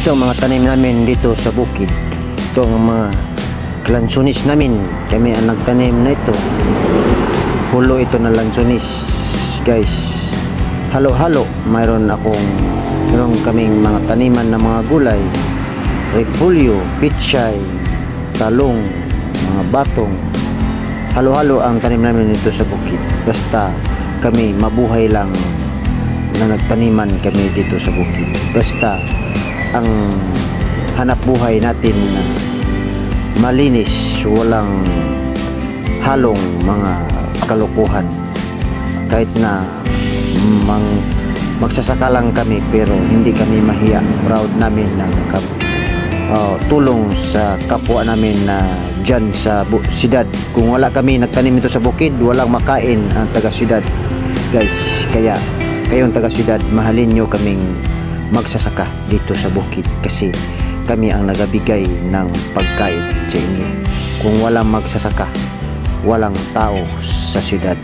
Ito ang mga tanim namin dito sa bukid. Ito ang mga lansones namin. Kami ang nagtanim na ito. Hulo ito na lansones, guys. Halo-halo. Mayroon kaming mga taniman na mga gulay. Repolyo, pichay, talong, mga batong. Halo-halo ang tanim namin dito sa bukid. Basta kami mabuhay lang na nagtaniman kami dito sa bukid. Basta ang hanap buhay natin na malinis, walang halong mga kalukuhan. Kahit na magsasaka lang kami, pero hindi kami mahiya. Proud namin ng tulong sa kapwa namin na dyan sa siyudad. Kung wala kami nagtanim ito sa bukid, walang makain ang taga-siyudad, guys. Kaya kayong taga-siyudad, mahalin nyo kaming magsasaka dito sa bukid, kasi kami ang nagabigay ng pagkain sa inyo. Kung walang magsasaka, walang tao sa siyudad.